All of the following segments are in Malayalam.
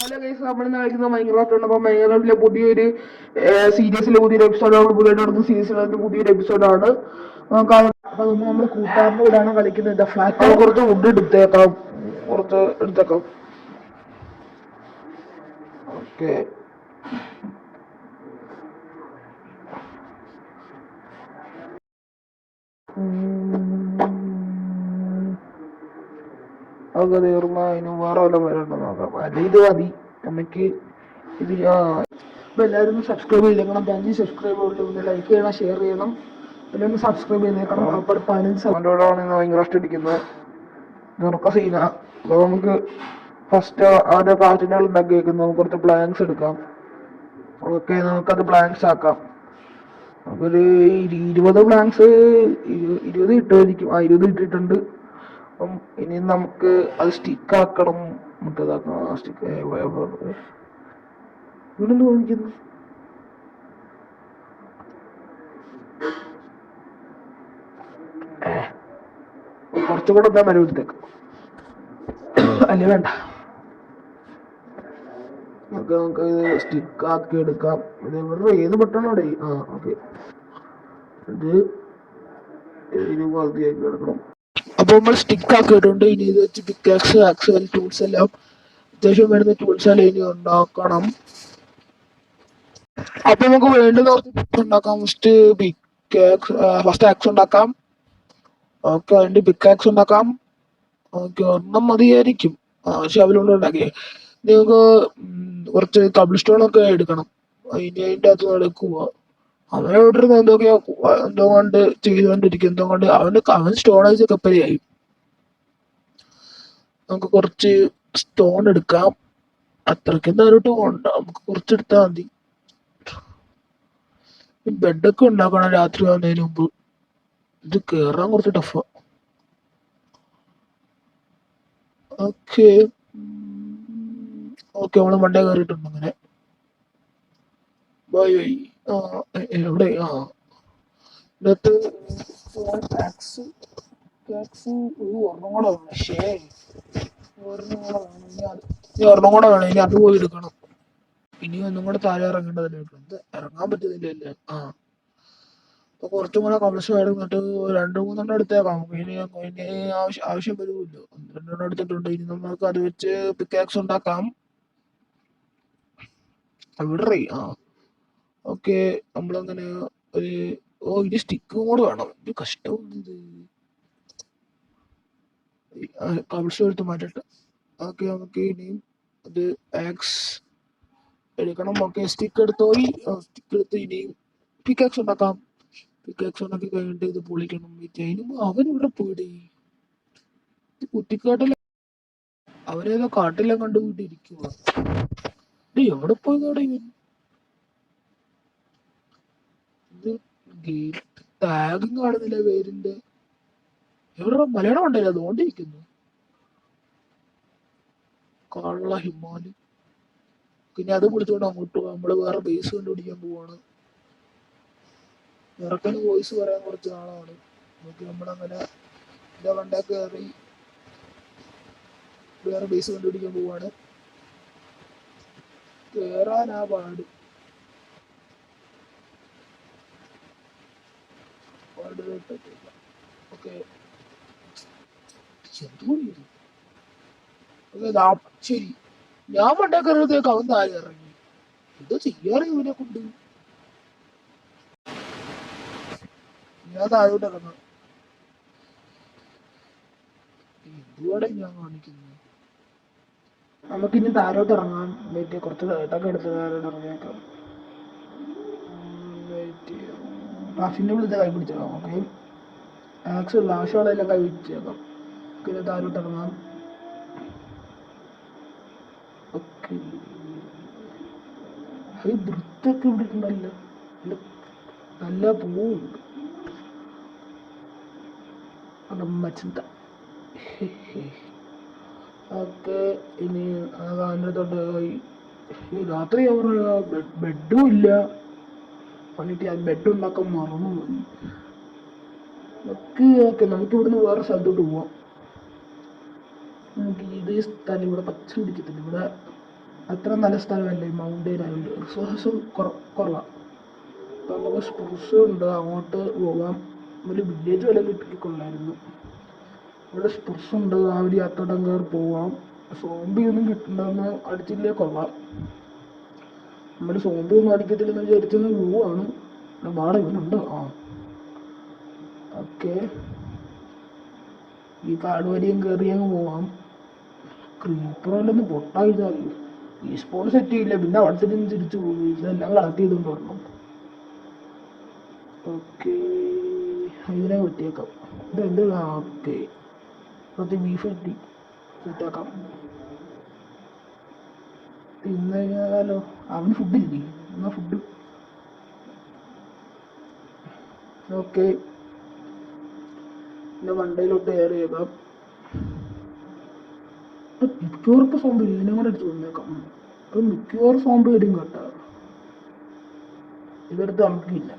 ഹലോ ഗൈസ്, നമ്മളിന്ന് കളിക്കുന്ന മൈൻക്രാഫ്റ്റ് ആണ്. അപ്പോൾ മൈൻക്രാഫ്റ്റിലെ പുതിയൊരു സീരീസിലെ പുതിയൊരു എപ്പിസോഡാണ്. പുതിയതായിട്ട് നടന്ന സീരീസിലെ പുതിയൊരു എപ്പിസോഡാണ്. അപ്പോൾ നമ്മൾ കൂട്ടുകാരുടെ കൂടെയാണ് കളിക്കുന്നത്. ഫ്ലാറ്റ് കുറച്ച് വുഡ് എടുത്തേക്കാം, കുറച്ച് എടുത്തേക്കാം. ഓക്കെ, അതൊക്കെ തീർന്ന അതിന് വേറെ വല്ല പേരുണ്ടോ നോക്കാം. അല്ല, ഇത് മതി നമുക്ക്. ഇത് അപ്പോൾ എല്ലാവരും ഒന്ന് സബ്സ്ക്രൈബ് ചെയ്തേക്കണം. 5 സബ്സ്ക്രൈബ് ഉണ്ട്. ലൈക്ക് ചെയ്യണം, ഷെയർ ചെയ്യണം, പിന്നെ ഒന്ന് സബ്സ്ക്രൈബ് ചെയ്തേക്കണം. അപ്പോൾ 15 സെക്കൻഡോടാണ് മൈൻക്രാഫ്റ്റ് അടിക്കുന്നത്. ഇതൊക്കെ സീനാ. അപ്പോൾ നമുക്ക് ഫസ്റ്റ് ആദ്യം കാറ്റിനാൾ ഉണ്ടാക്കി വെക്കുന്നത്. നമുക്ക് കുറച്ച് ബ്ലാങ്ക്സ് എടുക്കാം. ഓക്കെ, നമുക്കത് ബ്ലാങ്ക്സ് ആക്കാം. നമുക്കൊരു 20 ബ്ലാങ്ക്സ്, 20 ഇട്ടുമായിരിക്കും. 20 ഇട്ടിട്ടുണ്ട്. അപ്പം ഇനി നമുക്ക് അത് സ്റ്റിക്ക് ആക്കണം. നമുക്കതാക്കണം. സ്റ്റിക്ക് ഇവിടെ നിന്ന് തോന്നിക്കുന്നു. കുറച്ചും കൂടെ എന്താ മരം എടുത്തേക്ക്. അല്ലേ വേണ്ട, നമുക്ക് ഇത് സ്റ്റിക്ക് ആക്കി എടുക്കാം. ഇത് ഇവരുടെ ഏത് ബട്ടണോടെ? ഓക്കെ, ഇത് പകുതിയാക്കി എടുക്കണം. അപ്പോൾ നമ്മൾ സ്റ്റിക്ക് ആക്കിയിട്ടുണ്ട്. ഇനി ഇത് വെച്ച് പിക്കാക്സ്, ആക്സൽ, ടൂൾസ് എല്ലാം അത്യാവശ്യം വരുന്ന ടൂൾസ് എല്ലാം ഇനി ഉണ്ടാക്കണം. അപ്പൊ നമുക്ക് വേണ്ടുന്ന ഉണ്ടാക്കാം. ഫസ്റ്റ് ആക്സ് ഉണ്ടാക്കാം. ഓക്കെ, അതിന്റെ പിക്കാക്സ് ഉണ്ടാക്കാം. ഓക്കെ, ഒരെണ്ണം മതിയായിരിക്കും. ആവശ്യമുള്ള ഉണ്ടാക്കിയേ. നിങ്ങൾക്ക് കുറച്ച് കബിൾ സ്റ്റോൺ ഒക്കെ എടുക്കണം. അതിന്റെ അകത്ത് നടക്കുക. അവനെ വിട്ടിരുന്ന എന്തോ കൊണ്ട് ചെയ്തുകൊണ്ടിരിക്കും. എന്തോ കൊണ്ട് അവൻ സ്റ്റോണേജ് കപ്പലിയായി. നമുക്ക് കുറച്ച് സ്റ്റോൺ എടുക്കാം. അത്രയ്ക്ക് നേരിട്ട് പോകണ്ട, നമുക്ക് കുറച്ചെടുത്താൽ മതി. ബെഡൊക്കെ ഉണ്ടാക്കണം രാത്രി ആവുന്നതിന് മുമ്പ്. ഇത് കേറാൻ കുറച്ച് ടഫാ. ഓക്കെ ഓക്കെ, നമ്മള് മണ്ടേ കയറിയിട്ടുണ്ട്. അങ്ങനെ ബൈ ബൈ. എവിടെ? ഇതിനകത്ത് ടാക്സ് ഒരെണ്ണം കൂടെ വേണം. ഒരെണ്ണം കൂടെ വേണം. ഒരെണ്ണം കൂടെ വേണം. ഇനി അത് പോയി എടുക്കണം. ഇനി ഒന്നും കൂടെ താഴെ ഇറങ്ങേണ്ടതില്ല. ഇറങ്ങാൻ പറ്റുന്നില്ലല്ലേ? അപ്പൊ കുറച്ചും കൂടെ കമേഴ്സ് എടുത്തിട്ട് 2-3 എടുത്തേക്കാം. ഇനി ആവശ്യം വരുമല്ലോ. 2 എടുത്തിട്ടുണ്ട്. ഇനി നമുക്ക് അത് വെച്ച് പിക്കാക്സ് ഉണ്ടാക്കാം. അവിടെ ഓക്കെ, നമ്മളങ്ങനെ ഒരു ഇനി സ്റ്റിക്കും കൂടെ വേണം. ഇത് കഷ്ടമാണ്. ഇത് കമേഴ്സ് എടുത്ത് മാറ്റട്ടെ. ഓക്കെ, നമുക്ക് ഇനിയും അത് ആക്സ് എടുക്കണം. Okay, stick എടുത്തോയി. സ്റ്റിക്ക് എടുത്ത് ഇനിയും പിക്കാക്സ് ഉണ്ടാക്കാം. പിക്കാക്സ് ഉണ്ടാക്കി കഴിഞ്ഞിട്ട് ഇത് പൊളിക്കണം. അവൻ ഇവിടെ പോയിടേ. കുറ്റിക്കാട്ടില അവരേതോ കാട്ടിലെ കണ്ടുപിട്ടിരിക്കുക. എവിടെ പോയതോടെ ഇവൻ? ഇത് ടാഗും കാണുന്നില്ല പേരിന്റെ. എവിടെ മലയാളം ഉണ്ടല്ലോ, അതുകൊണ്ടിരിക്കുന്നു. കള്ള ഹിമാലി. പിന്നെ അത് പിടിച്ചോണ്ട് അങ്ങോട്ട് നമ്മള് വേറെ ബേസ് കണ്ടുപിടിക്കാൻ പോവാണ്. ഇറക്കന് വോയിസ് പറയാൻ കുറച്ച് നാളാണ്. നോക്കി നമ്മളങ്ങനെ എന്റെ വണ്ടേ കയറി വേറെ ബേസ് കണ്ടുപിടിക്കാൻ പോവാണ്. കേറാനാ പാട്. ഓക്കെ, ശരി. ഞാൻ വണ്ടേ കയറിയതേക്ക് അവൻ താഴെ ഇറങ്ങി. ഇത് ചെയ്യാറ് ഇവനെ കൊണ്ട്. ഞാൻ താഴോട്ട് ഇറങ്ങാം. എന്തുവാടെ ഞാൻ കാണിക്കുന്നത്? നമുക്കിനി താഴോട്ട് ഇറങ്ങാം. കുറച്ച് ഇതൊക്കെ എടുത്ത് താഴോട്ട് ഇറങ്ങിയേക്കാം. റാഫിന്റെ വിളിച്ച കൈ പിടിച്ചേക്കാം. ഓക്കെ, ആക്ച്വൽ ആവശ്യമുള്ളതെല്ലാം കൈ പിടിച്ചേക്കാം. പിന്നെ താഴോട്ട് ഇറങ്ങാം. ഓക്കെ, ഈ വൃത്തൊക്കെ ഇവിടെ ഉണ്ടല്ലോ. നല്ല പൂവുണ്ട്. ഓക്കെ, ഇനി അതിൻ്റെ തൊട്ട് രാത്രി ബെഡും ഇല്ല. പണിട്ട് ഞാൻ ബെഡ് ഉണ്ടാക്കാൻ മറന്നുപോയി. ഓക്കെ, നമുക്ക് ഇവിടുന്ന് വേറെ സ്ഥലത്തോട്ട് പോവാം. നമുക്ക് ഇത് സ്ഥലം ഇവിടെ പച്ച പിടിക്കത്തില്ല. ഇവിടെ അത്ര നല്ല സ്ഥലമല്ലേ, മൗണ്ടെയിൻ ആയതുകൊണ്ട് റിസോഴ്സസ് കുറവാണ്. അപ്പം നമുക്ക് സ്പ്രൂസ് ഉണ്ട്, അങ്ങോട്ട് പോകാം. ഒരു വില്ലേജ് വല്ല കിട്ടിക്കൊള്ളായിരുന്നു. ഇവിടെ സ്പ്രൂസ് ഉണ്ട്, ആ ഒരു യാത്രയോടെ കയറി പോവാം. സോംബി ഒന്നും കിട്ടുന്നുണ്ടെന്ന് അടിച്ചില്ലേ കൊള്ളാം. നമ്മൾ സോംബി ഒന്നും അടിക്കത്തില്ലെന്ന് വിചാരിച്ചത് പോവാണ്. വാട ഇവനുണ്ട്. ആ ഓക്കെ, ഈ കാട് വരെയും കയറി അങ്ങ് പോവാം. ക്രീപ്പറല്ലൊന്ന് പൊട്ടായിട്ടാൽ ഈ സ്പോൺ സെറ്റ് ചെയ്യില്ല, പിന്നെ അവിടത്തെ തിരിച്ചു പോകും. ഇതെല്ലാം കളക്ട് ചെയ്തുകൊണ്ട് വരണം. ഓക്കെ, ഇതിനെ വെട്ടിയേക്കാം. ഇതെന്ത്? ഓക്കെ, കുറച്ച് ബീഫ് വെട്ടി സെറ്റാക്കാം. തിന്നു കഴിഞ്ഞാലോ? അവന് ഫുഡില്ലേ? എന്നാ ഫുഡ്. ഓക്കെ, പിന്നെ വണ്ടയിലോട്ട് എയർ ചെയ്താം. മിക്കവാറും സോംബ് വരും, ഇതിനെ കൂടെ എടുത്ത് വന്നേക്കാം. അപ്പം മിക്കവാറും സോംബ് വരും കേട്ടോ. ഇതെടുത്ത് നമുക്കില്ല,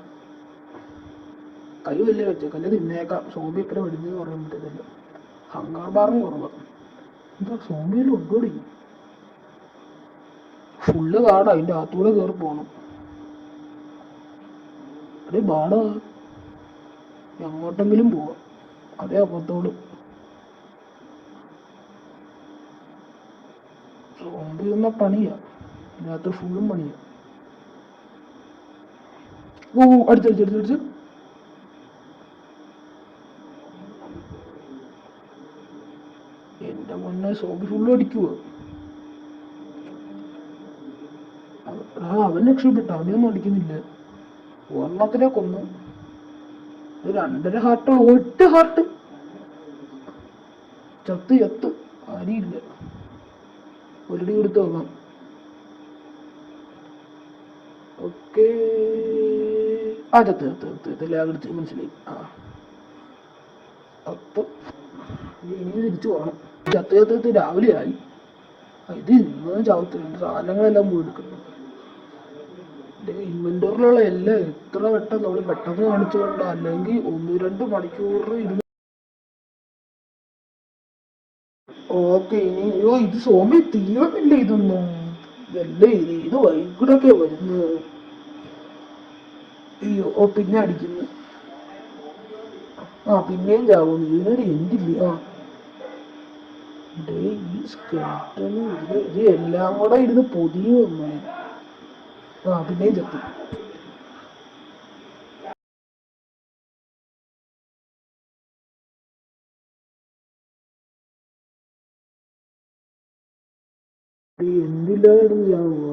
കൈ വലിയ വെച്ചേക്കാം, അല്ലെ തിന്നേക്കാം. സോംബി ഇത്ര വരുന്നതെന്ന് പറയാൻ പറ്റത്തില്ല. ഹങ്ങാർ ബാറും കുറവാണ്. എന്താ സോംബിയെല്ലാം ഉണ്ടോടി? ഫുള്ള് കാടാ, അതിൻ്റെ അകത്തൂടെ കയറി പോകണം. അതേ ബാടാ, എങ്ങോട്ടെങ്കിലും പോവാം. അതേ അപ്പത്തോട് സോംബി എന്ന പണിയാ, രാത്രി ഫുള്ളും പണിയാ. ഓ, അടിച്ചടിച്ചടിച്ചടിച്ച്. എന്റെ മുന്നേ സോംബി ഫുള്ളും അടിക്കുക. അവൻ രക്ഷപ്പെട്ടു, അവനെയൊന്നും അടിക്കുന്നില്ല. ഒരെണ്ണത്തിനെ കൊന്നു. 2.5 ഹാർട്ട്, 1 ഹാർട്ട്. ചത്ത് ആരിയില്ല. ഒരടി കൊടുത്ത് നോക്കാം. ഓക്കെ, ആ ചത്ത് ലാഗടിച്ച് മനസ്സിലായി. ആ അപ്പം ഇനി തിരിച്ചു പോകണം. ചത്ത് രാവിലെ ആയി. ഇത് ഇന്ന് ചാവത്തുണ്ട്, സാധനങ്ങളെല്ലാം പോയി എടുക്കുന്നു. ഇൻവെന്ററിലുള്ള എല്ലാം എത്ര വട്ടം നമ്മൾ പെട്ടെന്ന് കാണിച്ചുകൊണ്ട്, അല്ലെങ്കിൽ 1-2 മണിക്കൂർ ഇരുന്ന്. ഓക്കെ, ഇനി ഇത് സോംബി തീർന്നില്ല. ഇതൊന്നും ഇതല്ലേ, ഇത് വൈകിട്ടൊക്കെ വരുന്നത്. അയ്യോ, പിന്നെ അടിക്കുന്നു. ആ പിന്നെയും ചാവുന്നു. ഇതിനൊരു എന്തില്ല. ഈ സ്കെൽറ്റന് ഇത് എല്ലാം കൂടെ ഇരുന്ന് പൊതിയ വന്നു. പിന്നെയും ചത്തു. എന്തില്ലാതെ ചാവുക.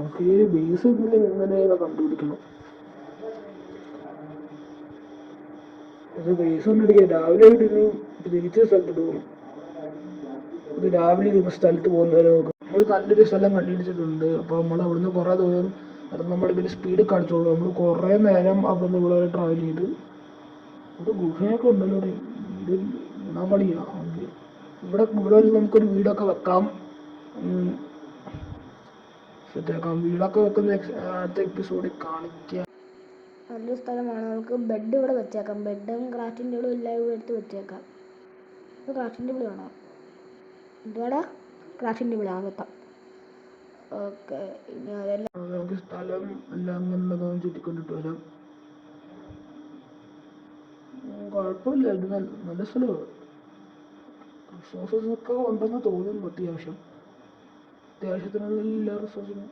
ബേസ് എങ്ങനെ കണ്ടുപിടിക്കണം. അത് ബേസ് കൊണ്ടിരിക്കുക. രാവിലെ ആയിട്ട് ഇനി തിരിച്ച സ്ഥലത്ത് പോകണം. ഇത് രാവിലെ ഇരുന്ന സ്ഥലത്ത് പോകുന്നവരെ നോക്കും. നമ്മൾ നല്ലൊരു സ്ഥലം കണ്ടുപിടിച്ചിട്ടുണ്ട്. അപ്പോൾ നമ്മൾ അവിടുന്ന് കുറേ ദൂരം നമ്മൾ പിന്നെ സ്പീഡ് കാണിച്ചോളൂ. നമ്മൾ കുറേ നേരം അവിടുന്ന് ഇവിടെ ട്രാവൽ ചെയ്ത്. ഇവിടെ ഗുഹയൊക്കെ ഉണ്ടല്ലോ. വീട് ഗുണാൻ പണിയാണ്. ഇവിടെ നമുക്കൊരു വീടൊക്കെ വെക്കാം, സെറ്റാക്കാം. വീടൊക്കെ വെക്കുന്ന അടുത്ത എപ്പിസോഡിൽ കാണിക്കാം. നല്ലൊരു സ്ഥലമാണ്. നമുക്ക് ബെഡ് ഇവിടെ വെച്ചേക്കാം. ബെഡും ക്രാഫ്റ്റിംഗ് ടേബിളും എല്ലാം ഇവിടെ എടുത്ത് വെച്ചേക്കാം. ക്രാഫ്റ്റിംഗ് ടേബിൾ വേണം. എന്തുവാടാ? Crafting table ആകത്താം. ഓക്കെ, ഇനി അതെല്ലാം നമുക്ക് സ്ഥലം എല്ലാം നല്ലതാണ് ചുറ്റിക്കൊണ്ടിട്ട് വരാം. കുഴപ്പമില്ല, ഇത് നല്ല സ്ഥലമാണ്. റിസോഴ്സസ് ഒക്കെ ഉണ്ടെന്ന് തോന്നുന്നു. അത്യാവശ്യത്തിനുള്ള എല്ലാ റിസോഴ്സിനും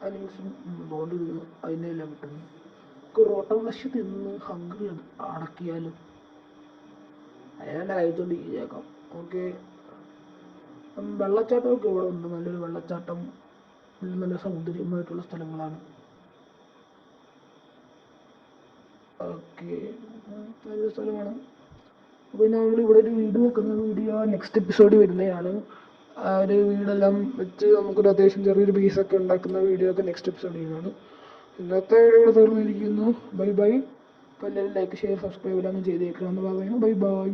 അനിമൽസും ഉള്ളതുകൊണ്ട് അതിനെല്ലാം കിട്ടുന്നു. റോട്ടം ഫ്ലഷ് തിന്ന് ഹംഗ്രി അടക്കിയാലും അയാളുടെ ആയതുകൊണ്ട് ഈയാക്കാം. ഓക്കെ, വെള്ളച്ചാട്ടമൊക്കെ ഇവിടെ ഉണ്ട്. നല്ലൊരു വെള്ളച്ചാട്ടം, നല്ല സൗന്ദര്യമായിട്ടുള്ള സ്ഥലങ്ങളാണ്. ഓക്കെ, നല്ലൊരു സ്ഥലമാണ്. പിന്നെ നമ്മൾ ഇവിടെ ഒരു വീട് വെക്കുന്ന വീഡിയോ നെക്സ്റ്റ് എപ്പിസോഡിൽ വരുന്നതാണ്. ആ ഒരു വീടെല്ലാം വെച്ച് നമുക്കൊരു അത്യാവശ്യം ചെറിയൊരു ബേസൊക്കെ ഉണ്ടാക്കുന്ന വീഡിയോ ഒക്കെ നെക്സ്റ്റ് എപ്പിസോഡ് ചെയ്യുന്നതാണ്. ഇന്നത്തെ വീഡിയോ ഇവിടെ തീർന്നിരിക്കുന്നു. ബൈ. അപ്പോൾ എല്ലാവരും ലൈക്ക്, ഷെയർ, സബ്സ്ക്രൈബ് എല്ലാം ചെയ്തേക്കണമെന്ന് പറയുന്നു. ബൈ.